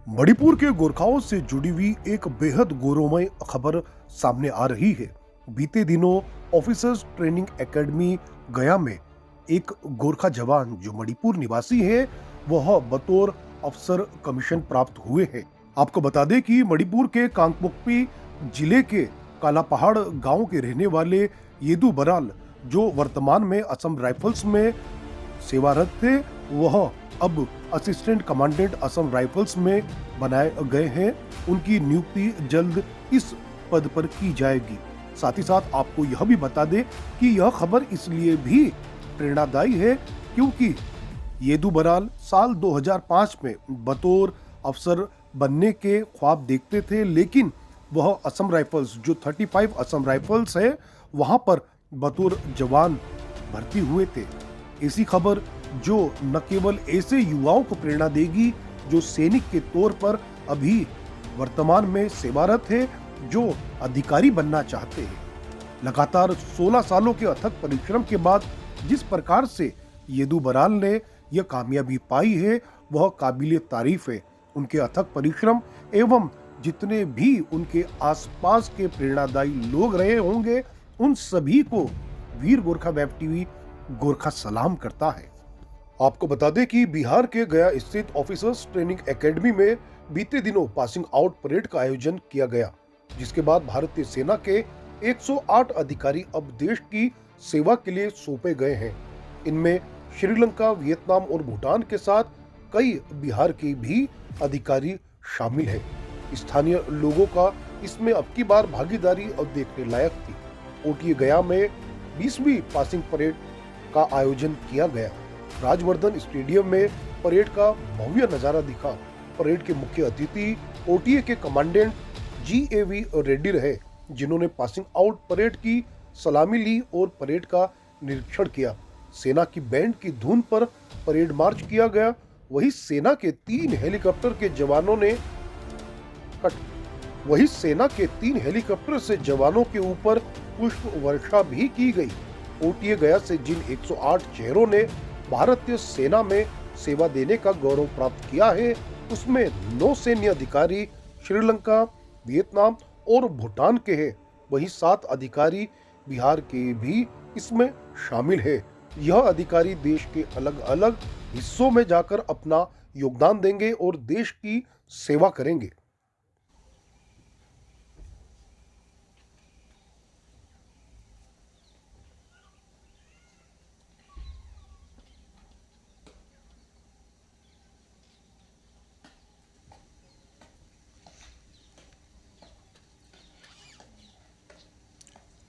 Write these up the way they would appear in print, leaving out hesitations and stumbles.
मणिपुर के गोरखाओं से जुड़ी हुई एक बेहद गौरवमय खबर सामने आ रही है। बीते दिनों ऑफिसर्स ट्रेनिंग एकेडमी गया में एक गोरखा जवान जो मणिपुर निवासी है, वह बतौर अफसर कमीशन प्राप्त हुए हैं। आपको बता दें कि मणिपुर के कांगपोकपी जिले के कालापहाड़ गांव के रहने वाले येदु बराल, जो वर्तमान में असम राइफल्स में सेवारत थे, वह अब असिस्टेंट कमांडेंट असम राइफल्स में बनाए गए हैं। उनकी नियुक्ति जल्द इस पद पर की जाएगी। साथ ही साथ आपको यह भी बता दें कि यह खबर इसलिए भी प्रेरणादायी है क्योंकि येदु बराल साल 2005 में बतौर अफसर बनने के ख्वाब देखते थे, लेकिन वह असम राइफल्स जो 35 असम राइफल्स है, वहां पर बतौर जवान भर्ती हुए थे। ऐसी खबर जो न केवल ऐसे युवाओं को प्रेरणा देगी जो सैनिक के तौर पर अभी वर्तमान में सेवारत है, जो अधिकारी बनना चाहते हैं। लगातार 16 सालों के अथक परिश्रम के बाद जिस प्रकार से येदु बराल ने यह कामयाबी पाई है, वह काबिले तारीफ है। उनके अथक परिश्रम एवं जितने भी उनके आसपास के प्रेरणादायी लोग रहे होंगे, उन सभी को वीर गोरखा वेब टीवी गोरखा सलाम करता है। आपको बता दें कि बिहार के गया स्थित ऑफिसर्स ट्रेनिंग एकेडमी में बीते दिनों पासिंग आउट परेड का आयोजन किया गया, जिसके बाद भारतीय सेना के 108 अधिकारी अब देश की सेवा के लिए सौंपे गए हैं। इनमें श्रीलंका, वियतनाम और भूटान के साथ कई बिहार के भी अधिकारी शामिल हैं। स्थानीय लोगों का इसमें अब की बार भागीदारी और देखने लायक थी। ओटीए गया में 20वीं पासिंग परेड का आयोजन किया गया। राजवर्धन स्टेडियम में परेड का भव्य नजारा दिखा। परेड के मुख्य अतिथि ओटीए के कमांडेंट जीएवी रेड्डी रहे, जिन्होंने पासिंग आउट परेड की सलामी ली और परेड का निरीक्षण किया। सेना की बैंड की धुन पर परेड मार्च किया गया। वहीं सेना के 3 हेलीकॉप्टर से जवानों के ऊपर पुष्प वर्षा भी की गई। ओटीए गया से जिन 108 चेहरों ने भारतीय सेना में सेवा देने का गौरव प्राप्त किया है, उसमें 9 सैन्य अधिकारी श्रीलंका, वियतनाम और भूटान के हैं। वहीं 7 अधिकारी बिहार के भी इसमें शामिल है। यह अधिकारी देश के अलग अलग हिस्सों में जाकर अपना योगदान देंगे और देश की सेवा करेंगे।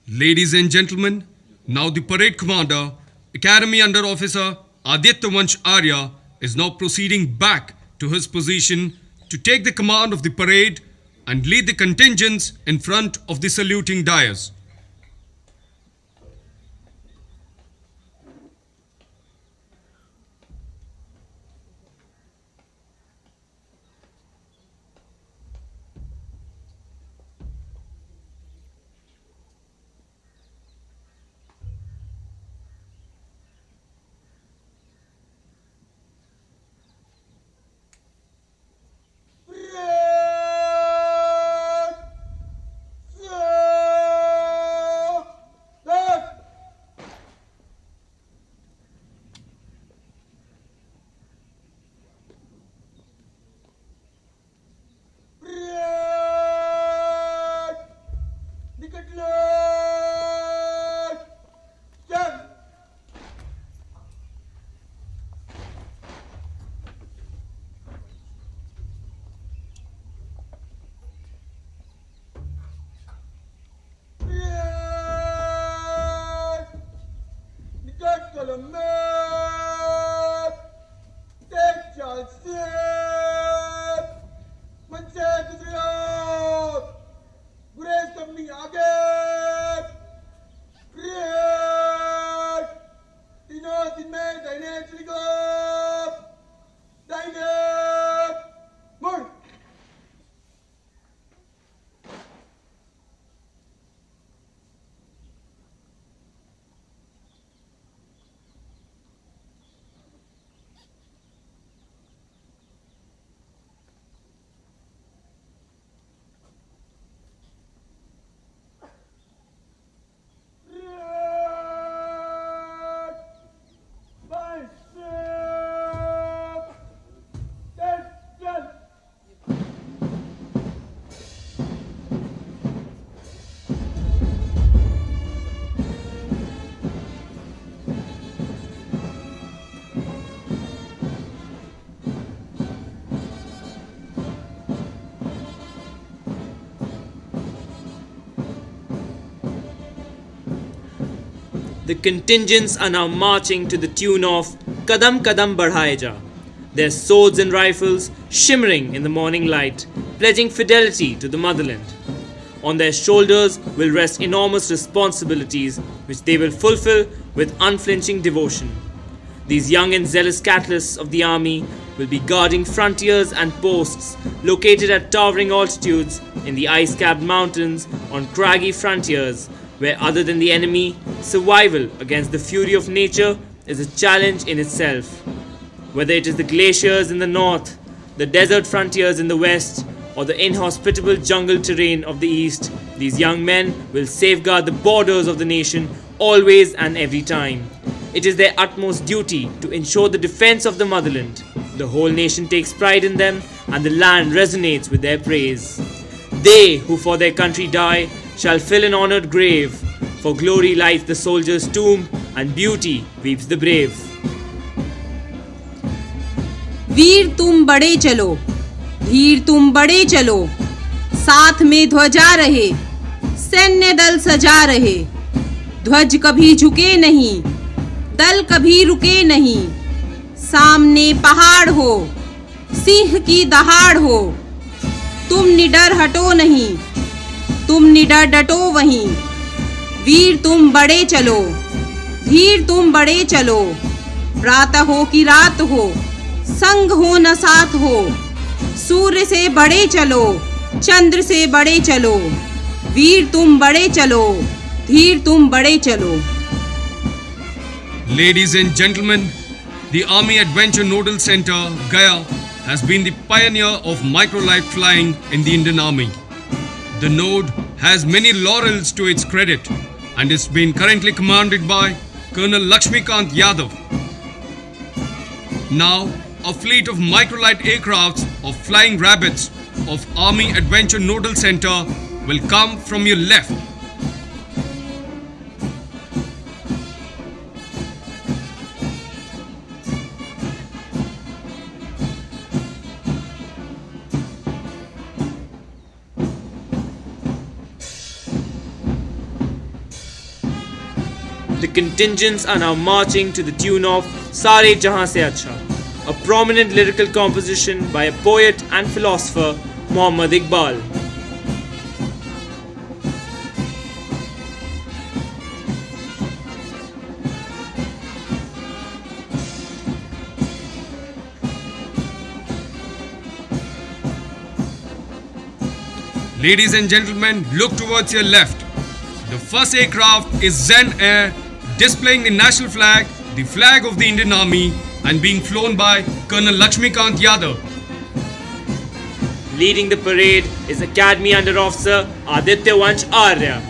Ladies and gentlemen, now the parade commander, Academy Under Officer Aditya Vansh Arya, is now proceeding back to his position to take the command of the parade and lead the contingents in front of the saluting dais. The contingents are now marching to the tune of Kadam Kadam Badhaye Ja, their swords and rifles shimmering in the morning light, pledging fidelity to the motherland. On their shoulders will rest enormous responsibilities which they will fulfill with unflinching devotion. These young and zealous catalysts of the army will be guarding frontiers and posts located at towering altitudes in the ice-capped mountains on craggy frontiers where, other than the enemy, survival against the fury of nature is a challenge in itself. Whether it is the glaciers in the north, the desert frontiers in the west, or the inhospitable jungle terrain of the east, these young men will safeguard the borders of the nation always and every time. It is their utmost duty to ensure the defense of the motherland. The whole nation takes pride in them, and the land resonates with their praise. They who for their country die shall fill an honored grave, for glory lights the soldier's tomb, and beauty weeps the brave. वीर तुम बड़े चलो, धीर तुम बड़े चलो, साथ में ध्वजा रहे, सैन्य दल सजा रहे, ध्वज कभी झुके नहीं, दल कभी रुके नहीं, सामने पहाड़ हो, सिंह की दहाड़ हो, तुम निडर हटो नहीं, तुम निडर डटो वहीं, वीर तुम बड़े चलो, धीर तुम बड़े चलो, प्रातः हो कि रात हो, संग हो न साथ हो, सूर्य से बड़े चलो, चंद्र से बड़े चलो, वीर तुम बड़े चलो, धीर तुम बड़े चलो. Ladies and gentlemen, the Army Adventure Nodal Center, Gaya, has been the pioneer of microlight flying in the Indian Army. The node has many laurels to its credit and is being currently commanded by Colonel Lakshmikant Yadav. Now, a fleet of microlight aircrafts of Flying Rabbits of Army Adventure Nodal Center will come from your left. The contingents are now marching to the tune of Sare Jahan Se Acha, a prominent lyrical composition by a poet and philosopher, Muhammad Iqbal. Ladies and gentlemen, look towards your left. The first aircraft is Zen Air, displaying the national flag, the flag of the Indian Army, and being flown by Colonel Lakshmikant Yadav. Leading the parade is Academy Under Officer Aditya Vansh Arya.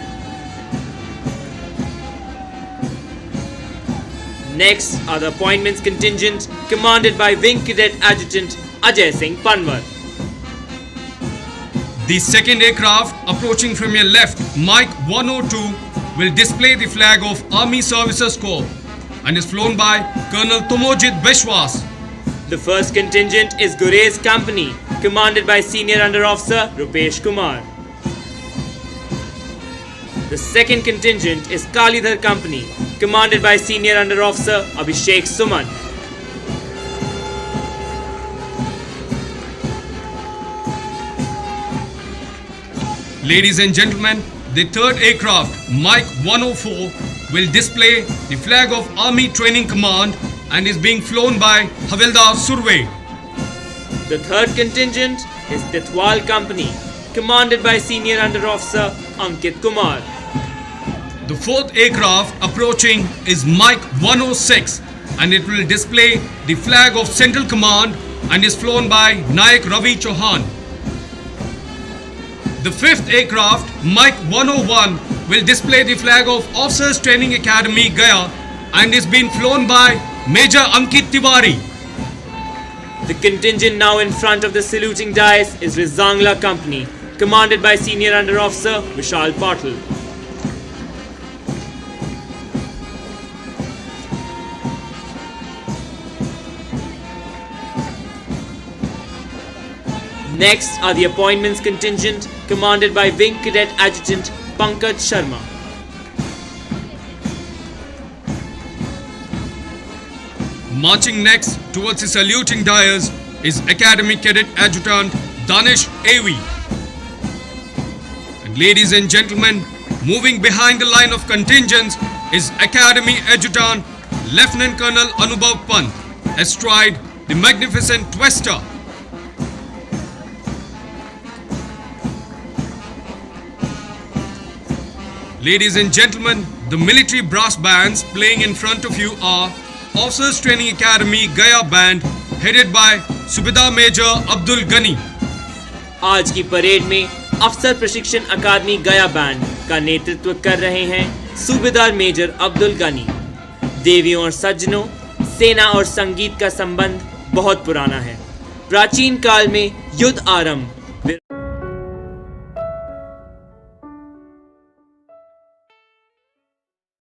Next are the appointments contingent commanded by Wing Cadet Adjutant Ajay Singh Panwar. The second aircraft, approaching from your left, Mike 102, will display the flag of Army Services Corps and is flown by Colonel Tumojit Bishwas. The first contingent is Gurez Company, commanded by Senior Under Officer Rupesh Kumar. The second contingent is Kalidhar Company, commanded by Senior Under Officer Abhishek Suman. Ladies and gentlemen, the third aircraft, Mike 104, will display the flag of Army Training Command and is being flown by Havildar Surve. The third contingent is Titwal Company, commanded by Senior Under Officer Ankit Kumar. The fourth aircraft approaching is Mike 106 and it will display the flag of Central Command and is flown by Nayak Ravi Chauhan. The fifth aircraft, Mike 101, will display the flag of Officers Training Academy, Gaya, and is being flown by Major Ankit Tiwari. The contingent now in front of the saluting dais is Rizangla Company, commanded by Senior Under Officer Vishal Patil. Next are the appointments contingent, commanded by Wing Cadet Adjutant Pankaj Sharma. Marching next towards the saluting dais is Academy Cadet Adjutant Danish Avi. And ladies and gentlemen, moving behind the line of contingents is Academy Adjutant Lieutenant Colonel Anubhav Pant, astride the magnificent Twesta. Ladies and gentlemen, the military brass bands playing in front of you are Officers Training Academy Gaya Band, headed by Subedar Major Abdul Ghani. आज की parade में अफसर प्रशिक्षण अकादमी गया band का नेतृत्व कर रहे हैं सूबेदार मेजर अब्दुल गनी। देवियों और सज्जनों, सेना और संगीत का संबंध बहुत पुराना है। प्राचीन काल में युद्ध आरंभ